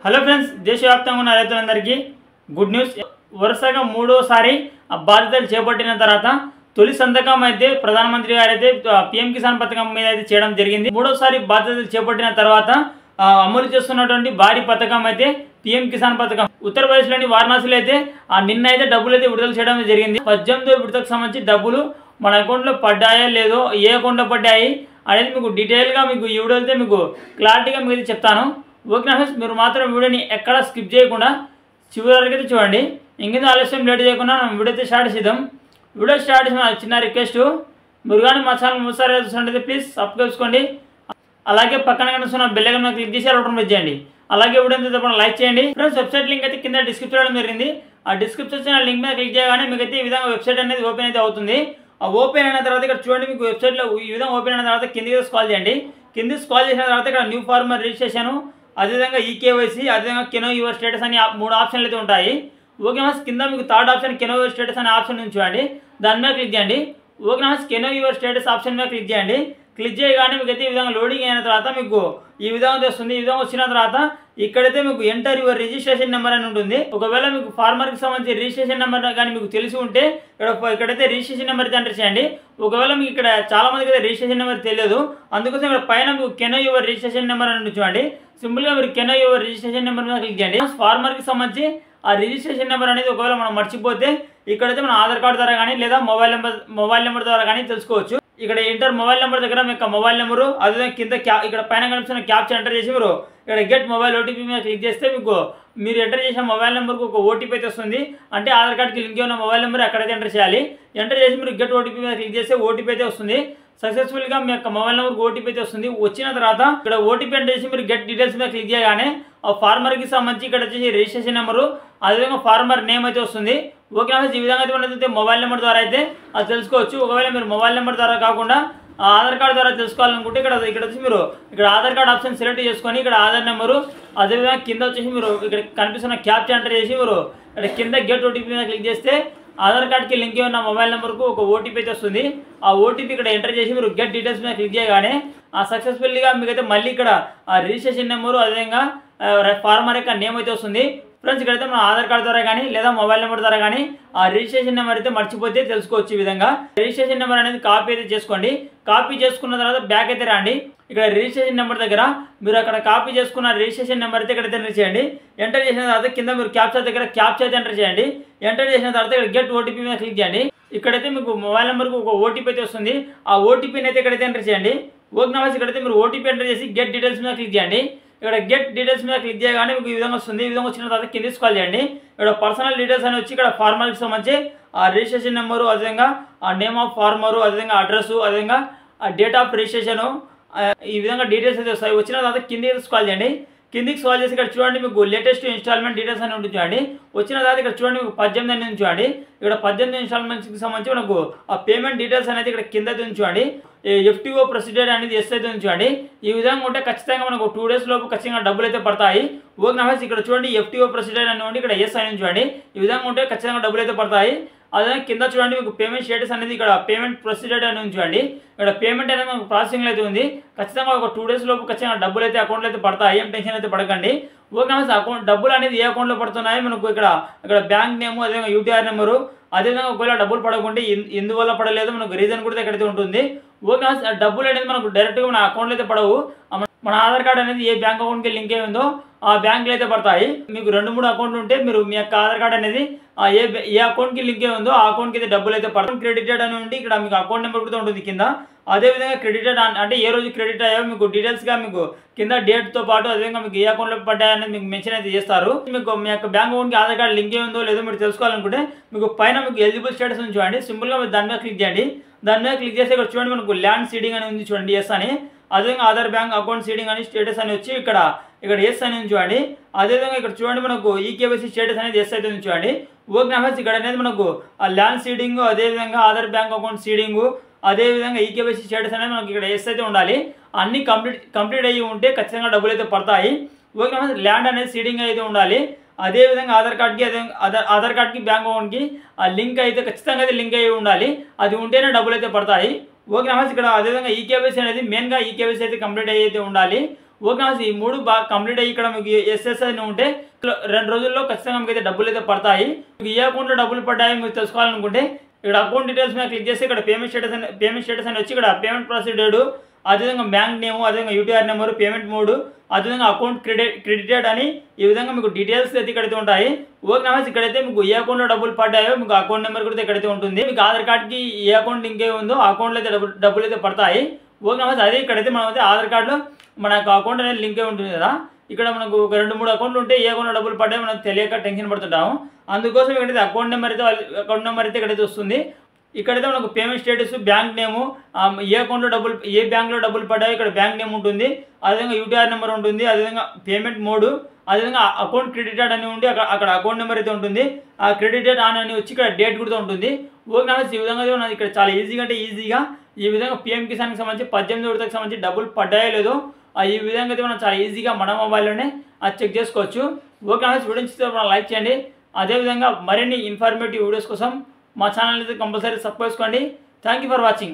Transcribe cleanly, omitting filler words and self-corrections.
Hello friends, దేశవ్యాప్తంగా ఉన్న రైతులందరికీ గుడ్ న్యూస్. వరుసగా మూడోసారి బాధ్యతలు చేపట్టిన తర్వాత తొలి సంతకం అయితే ప్రధానమంత్రి గారు అయితే పీఎం కిసాన్ పథకం మీద అయితే చేయడం జరిగింది. మూడోసారి బాధ్యతలు చేపట్టిన తర్వాత అమలు చేస్తున్నటువంటి భారీ పథకం అయితే పీఎం కిసాన్ పథకం. ఉత్తరప్రదేశ్లోని వారణాసిలో అయితే నిన్న అయితే డబ్బులు అయితే విడుదల చేయడం జరిగింది. 18వ విడతకు సంబంధించి డబ్బులు మన అకౌంట్లో పడ్డాయో లేదో, ఏ అకౌంట్లో పడ్డాయి అనేది మీకు డీటెయిల్గా మీకు ఈ వీడియో అయితే మీకు క్లారిటీగా మీకు అయితే చెప్తాను. ఓకే ఫ్రెండ్స్, మీరు మాత్రం వీడియోని ఎక్కడ స్కిప్ చేయకుండా చివరి వరకు అయితే చూడండి. ఇంకేదో ఆలస్యం లేట్ చేయకుండా మనం వీడియో అయితే స్టార్ట్ చేద్దాం. వీడియో స్టార్ట్ చేసిన చిన్న రిక్వెస్ట్, మీరు కానీ మా ఛానల్ మూసారి చూస్తుంటే ప్లీజ్ సబ్స్క్రైబ్ చేసుకోండి. అలాగే పక్కన కనిపిస్తున్న బెల్ ఐకాన్ మీద క్లిక్ చేసి ఆల్ చేయండి. అలాగే వీడియో తప్పకుండా లైక్ చేయండి. ఫ్రెండ్స్, వెబ్సైట్ లింక్ అయితే కింద డిస్క్రిప్షన్ జరిగింది. ఆ డిస్క్రిప్షన్ లింక్ మీద క్లిక్ చేయగానే మీకు అయితే ఈ విధంగా వెబ్సైట్ అనేది ఓపెన్ అయితే అవుతుంది. ఆ ఓపెన్ అయిన తర్వాత ఇక్కడ చూడండి, మీకు వెబ్సైట్లో ఈ విధంగా ఓపెన్ అయిన తర్వాత కిందికి స్క్రాల్ చేయండి. కిందికి స్క్రాల్ చేసిన తర్వాత ఇక్కడ న్యూ ఫార్మర్ రిజిస్ట్రేషన్, అదేవిధంగా ఈకేవైసీ, అదేవిధంగా కెనో యువర్ స్టేటస్ అని 3 ఆప్షన్లు అయితే ఉంటాయి. ఓకే ఫ్రెండ్స్, కింద మీకు third option canoe your status అనే ఆప్షన్ నుంచి చూడండి, దాని మీద క్లిక్ చేయండి. Okay friends, canoe your status option మీద క్లిక్ చేయండి. క్లిక్ చేయగానే మీకు అయితే ఈ విధంగా లోడింగ్ అయిన తర్వాత మీకు ఈ విధంగా వస్తుంది. ఈ విధంగా వచ్చిన తర్వాత ఇక్కడైతే మీకు ఎంటర్ యువర్ రిజిస్ట్రేషన్ నెంబర్ అని ఉంటుంది. ఒకవేళ మీకు ఫార్మర్కి సంబంధించి రిజిస్ట్రేషన్ నెంబర్ కానీ మీకు తెలిసి ఉంటే ఇక్కడైతే రిజిస్ట్రేషన్ నెంబర్ అయితే ఎంటర్ చేయండి. ఒకవేళ మీకు ఇక్కడ చాలా మందికి అయితే రిజిస్ట్రేషన్ నెంబర్ తెలియదు, అందుకోసం ఇక్కడ పైన మీకు కెనో యువర్ రిజిస్ట్రేషన్ నెంబర్ అని చూడండి. సింపుల్గా మీరు కెనో యువర్ రిజిస్ట్రేషన్ నెంబర్ మీద క్లిక్ చేయండి. ఫార్మర్కి సంబంధించి ఆ రిజిస్ట్రేషన్ నెంబర్ అనేది ఒకవేళ మనం మర్చిపోతే ఇక్కడైతే మన ఆధార్ కార్డు ద్వారా కానీ లేదా మొబైల్ నెంబర్ ద్వారా కానీ తెలుసుకోవచ్చు. ఇక్కడ ఎంటర్ మొబైల్ నెంబర్ దగ్గర మీకు మొబైల్ నెంబరు, అదే కింద ఇక్కడ పైన కనిపిస్తున్న క్యాప్చర్ ఎంటర్ చేసి మీరు ఇక్కడ గెట్ మొబైల్ ఓటీపీ మీద క్లిక్ చేస్తే మీకు మీరు ఎంటర్ చేసిన మొబైల్ నెంబర్కి ఒక ఓటీపీ అయితే వస్తుంది. అంటే ఆధార్ కార్డుకి లింక్ ఉన్న మొబైల్ నెంబర్ అక్కడైతే ఎంటర్ చేయాలి. ఎంటర్ చేసి మీరు గెట్ ఓటీపీ మీద క్లిక్ చేస్తే ఓటీపీ అయితే వస్తుంది. సక్సెస్ఫుల్గా మీ యొక్క మొబైల్ నెంబర్కి ఓటీపీ అయితే వస్తుంది. వచ్చిన తర్వాత ఇక్కడ ఓటీపీ ఎంటర్ చేసి మీరు గెట్ డీటెయిల్స్ మీద క్లిక్ చేయగానే ఆ ఫార్మర్కి సంబంధించి ఇక్కడ వచ్చేసి రిజిస్ట్రేషన్ నెంబరు, అదేవిధంగా ఫార్మర్ నేమ్ అయితే వస్తుంది. ఓకే ఫ్రెండ్స్, ఈ విధంగా అయితే మనైతే మొబైల్ నెంబర్ ద్వారా అయితే అది తెలుసుకోవచ్చు. ఒకవేళ మీరు మొబైల్ నెంబర్ ద్వారా కాకుండా ఆధార్ కార్డు ద్వారా తెలుసుకోవాలనుకుంటే ఇక్కడ వచ్చి మీరు ఇక్కడ ఆధార్ కార్డు ఆప్షన్ సెలెక్ట్ చేసుకొని ఇక్కడ ఆధార్ నెంబరు, అదేవిధంగా కింద వచ్చేసి మీరు ఇక్కడ కనిపిస్తున్న క్యాప్చర్ ఎంటర్ చేసి మీరు ఇక్కడ కింద గెట్ ఓటీపీ మీద క్లిక్ చేస్తే ఆధార్ కార్డ్కి లింక్ ఉన్న మొబైల్ నెంబర్కు ఒక ఓటీపీ అయితే వస్తుంది. ఆ ఓటీపీ ఇక్కడ ఎంటర్ చేసి మీరు గెట్ డీటెయిల్స్ మీద క్లిక్ చేయగానే సక్సెస్ఫుల్గా మీకైతే మళ్ళీ ఇక్కడ రిజిస్ట్రేషన్ నెంబరు, అదేవిధంగా ఫార్మర్ యొక్క నేమ్ అయితే వస్తుంది. ఫ్రెండ్స్, ఇక్కడైతే మనం ఆధార్ కార్డు ద్వారా కానీ లేదా మొబైల్ నెంబర్ ద్వారా కానీ ఆ రిజిస్ట్రేషన్ నెంబర్ అయితే మర్చిపోతే తెలుసుకోవచ్చు. ఈ విధంగా రిజిస్ట్రేషన్ నెంబర్ అనేది కాపీ అయితే చేసుకోండి. కాపీ చేసుకున్న తర్వాత బ్యాక్ అయితే రండి. ఇక్కడ రిజిస్ట్రేషన్ నెంబర్ దగ్గర మీరు అక్కడ కాపీ చేసుకున్న రిజిస్ట్రేషన్ నెంబర్ అయితే ఇక్కడైతే ఎంటర్ చేయండి. ఎంటర్ చేసిన తర్వాత కింద మీరు క్యాప్చర్ దగ్గర క్యాప్చర్ అయితే ఎంటర్ చేయండి. ఎంటర్ చేసిన తర్వాత ఇక్కడ గెట్ ఓటీపీ మీద క్లిక్ చేయండి. ఇక్కడైతే మీకు మొబైల్ నెంబర్కి ఒక ఓటీపీ అయితే వస్తుంది. ఆ ఓటీపీని అయితే ఇక్కడైతే ఎంటర్ చేయండి. ఓకే నమస్తే, ఇక్కడైతే మీరు ఓటీపీ ఎంటర్ చేసి గెట్ డీటెయిల్స్ మీద క్లిక్ చేయండి. ఇక్కడ గెట్ డీటెయిల్స్ మీద క్లిక్ చేయగానే మీకు ఈ విధంగా వస్తుంది. ఈ విధంగా వచ్చిన తర్వాత కింద స్క్రాల్ చేయండి. ఇక్కడ పర్సనల్ డీటెయిల్స్ అని వచ్చి ఇక్కడ ఫార్మర్కి సంబంధించి ఆ రిజిస్ట్రేషన్ నెంబరు, అదేవిధంగా ఆ నేమ్ ఆఫ్ ఫార్మరు, అదేవిధంగా అడ్రస్, అదేవిధంగా ఆ డేట్ ఆఫ్ రిజిస్ట్రేషను, ఈ విధంగా డీటెయిల్స్ అయితే వస్తాయి. వచ్చిన తర్వాత కిందికి స్క్రాల్ చేయండి. కిందికి స్క్రాల్ చేసి ఇక్కడ చూడండి, మీకు లేటెస్ట్ ఇన్స్టాల్మెంట్ డీటెయిల్స్ అని ఉంటుంది చూడండి. వచ్చిన తర్వాత ఇక్కడ చూడండి, మీకు 18 అనేది చూడండి. ఇక్కడ 18 ఇన్స్టాల్మెంట్స్కి సంబంధించి మనకు ఆ పేమెంట్ డీటెయిల్స్ అనేది ఇక్కడ కింద చూడండి. ఎఫ్టీఓ ప్రొసీజర్ అనేది ఎస్ అయితే చూడండి. ఈ విధంగా ఉంటే ఖచ్చితంగా మనకు 2 డేస్ లోపు ఖచ్చితంగా డబ్బులు అయితే పడతాయి. ఓకే నమస్తే, ఇక్కడ చూడండి ఎఫ్టీఓ ప్రొసీజర్ అని ఉండి ఇక్కడ ఎస్ అని చూడండి. ఈ విధంగా ఉంటే ఖచ్చితంగా డబ్బులు అయితే పడతాయి. అదే కింద చూడండి, మీకు పేమెంట్ స్టేటస్ అనేది ఇక్కడ పేమెంట్ ప్రొసీజర్ అని చూడండి. ఇక్కడ పేమెంట్ అనేది మనకు ప్రాసెసింగ్లో అయితే ఉంది. ఖచ్చితంగా ఒక 2 డేస్ లోపు ఖచ్చితంగా డబ్బులు అయితే అకౌంట్లో అయితే పడతాయి. ఏం టెన్షన్ అయితే పడకండి. ఓకే నమస్తే, అకౌంట్ డబ్బులు అనేది ఏ అకౌంట్లో పడుతున్నాయో మనకు ఇక్కడ బ్యాంక్ నేము, అదేవిధంగా యూటీఆర్ నెంబరు, అదేవిధంగా ఒకవేళ డబ్బులు పడకుంటే ఎందువల్ల పడలేదు మనకు రీజన్ కూడా ఎక్కడైతే ఉంటుంది. ఓకే డబ్బులు అనేది మనకు డైరెక్ట్గా మన అకౌంట్లో అయితే పడవు. మన ఆధార్ కార్డు అనేది ఏ బ్యాంక్ అకౌంట్కి లింక్ అయి ఉందో ఆ బ్యాంకులు అయితే పడతాయి. మీకు 2-3 అకౌంట్లు ఉంటే మీరు మీ యొక్క ఆధార్ కార్డు అనేది ఏ అకౌంట్కి లింక్ అయి ఉందో ఆ అకౌంట్కి అయితే డబ్బులు అయితే పడతాయి. క్రెడిటెడ్ అని ఉండి ఇక్కడ మీకు అకౌంట్ నెంబర్ కూడా ఉంటుంది కింద. అదేవిధంగా క్రెడిటెడ్ అంటే ఏ రోజు క్రెడిట్ అయ్యో మీకు డీటెయిల్స్గా మీకు కింద డేట్తో పాటు అదేవిధంగా మీకు ఏ అకౌంట్లో పడ్డాయనేది మీకు మెన్షన్ అయితే చేస్తారు. మీకు మీ యొక్క బ్యాంక్ అకౌంట్కి ఆధార్ కార్డు లింక్ అయి ఉందో లేదో మీరు తెలుసుకోవాలనుకుంటే మీకు పైన మీకు ఎలిజిబుల్ స్టేటస్ అని చూడండి. సింపుల్గా మీరు దాని మీద క్లిక్ చేయండి. దాని మీద క్లిక్ చేస్తే ఇక్కడ చూడండి, మనకు ల్యాండ్ సీడింగ్ అని ఉంది చూడండి, ఎస్ అని. అదేవిధంగా ఆధార్ బ్యాంక్ అకౌంట్ సీడింగ్ అని స్టేటస్ అని వచ్చి ఇక్కడ ఎస్ అని చూడండి. అదేవిధంగా ఇక్కడ చూడండి, మనకు ఈకేవైసీ స్టేటస్ అనేది ఎస్ అయితే చూడండి. ఓకే నమస్తే, ఇక్కడ అనేది మనకు ఆ ల్యాండ్ సీడింగ్, అదేవిధంగా ఆధార్ బ్యాంక్ అకౌంట్ సీడింగు, అదేవిధంగా ఈకేవైసీ స్టేటస్ అనేది మనకి ఇక్కడ ఎస్ అయితే ఉండాలి. అన్నీ కంప్లీట్ అయ్యి ఉంటే ఖచ్చితంగా డబ్బులు అయితే పడతాయి. ఓకే నమస్తే, ల్యాండ్ అనేది సీడింగ్ అయితే ఉండాలి. అదేవిధంగా ఆధార్ కార్డ్కి బ్యాంక్ అకౌంట్కి ఆ లింక్ అయితే ఖచ్చితంగా అయితే లింక్ అయ్యి ఉండాలి. అది ఉంటేనే డబ్బులు అయితే పడతాయి. ఓకే నమస్తే, ఇక్కడ అదేవిధంగా ఈకేవైసీ అనేది మెయిన్గా ఈకేవైసీ అయితే కంప్లీట్ అయితే ఉండాలి. ఓకే ఈ 3 బాగా కంప్లీట్ అయ్యి ఇక్కడ మీకు ఎస్ఎస్ అని ఉంటే 2 రోజుల్లో ఖచ్చితంగా మీకు అయితే డబ్బులు అయితే పడతాయి. మీకు ఏ అకౌంట్లో డబ్బులు పడ్డాయి మీరు తెలుసుకోవాలనుకుంటే ఇక్కడ అకౌంట్ డీటెయిల్స్ మీద క్లిక్ చేసి ఇక్కడ పేమెంట్ స్టేటస్ అని వచ్చి ఇక్కడ పేమెంట్ ప్రొసీడర్డ్, అదేవిధంగా బ్యాంక్ నేము, అదేవిధంగా యూటీఆర్ నెంబరు, పేమెంట్ మోడ్, అదేవిధంగా అకౌంట్ క్రెడిటెడ్ అని ఈ విధంగా మీకు డీటెయిల్స్ అయితే ఇక్కడైతే ఉంటాయి. ఓకే ఇక్కడైతే మీకు ఏ అకౌంట్లో డబ్బులు పడ్డాయో మీకు అకౌంట్ నెంబర్ కూడా ఇక్కడైతే ఉంటుంది. మీకు ఆధార్ కార్డ్కి ఏ అకౌంట్ లింక్ ఉందో ఆ అకౌంట్లో అయితే డబ్బులు అయితే పడతాయి. ఓకే అదే ఇక్కడైతే మనం అయితే ఆధార్ కార్డులో మనకు అకౌంట్ అనేది లింక్ ఉంటుంది కదా, ఇక్కడ మనకు ఒక 2-3 అకౌంట్లు ఉంటే ఏ అకౌంట్లో డబ్బులు పడ్డాయో మనకు తెలియక టెన్షన్ పడుతుంటాము. అందుకోసం ఇక్కడైతే అకౌంట్ నెంబర్ అయితే ఇక్కడైతే వస్తుంది. ఇక్కడైతే మనకు పేమెంట్ స్టేటస్, బ్యాంక్ నేము, ఏ అకౌంట్లో డబ్బులు ఏ బ్యాంక్లో డబ్బులు పడ్డాయో ఇక్కడ బ్యాంక్ నేమ్ ఉంటుంది, అదేవిధంగా యూటీఆర్ నెంబర్ ఉంటుంది, అదేవిధంగా పేమెంట్ మోడ్, అదేవిధంగా అకౌంట్ క్రెడిటెడ్ అని ఉండి అక్కడ అకౌంట్ నెంబర్ అయితే ఉంటుంది. ఆ క్రెడిటెడ్ ఆన్ అని వచ్చి ఇక్కడ డేట్ కూడా ఉంటుంది. ఓకే ఈ విధంగా ఇక్కడ చాలా ఈజీగా అంటే ఈజీగా ఈ విధంగా పీఎం కిసాన్కి సంబంధించి 18 విడతకు సంబంధించి డబ్బులు పడ్డాయో లేదో ఈ విధంగా అయితే మనం చాలా ఈజీగా మన మొబైల్లోనే చెక్ చేసుకోవచ్చు. ఓకే వీడియో నచ్చితే లైక్ చేయండి. అదేవిధంగా మరిన్ని ఇన్ఫర్మేటివ్ వీడియోస్ కోసం మా ఛానల్ అయితే కంపల్సరీ సబ్స్క్రైబ్ చేసుకోండి. Thank you for watching.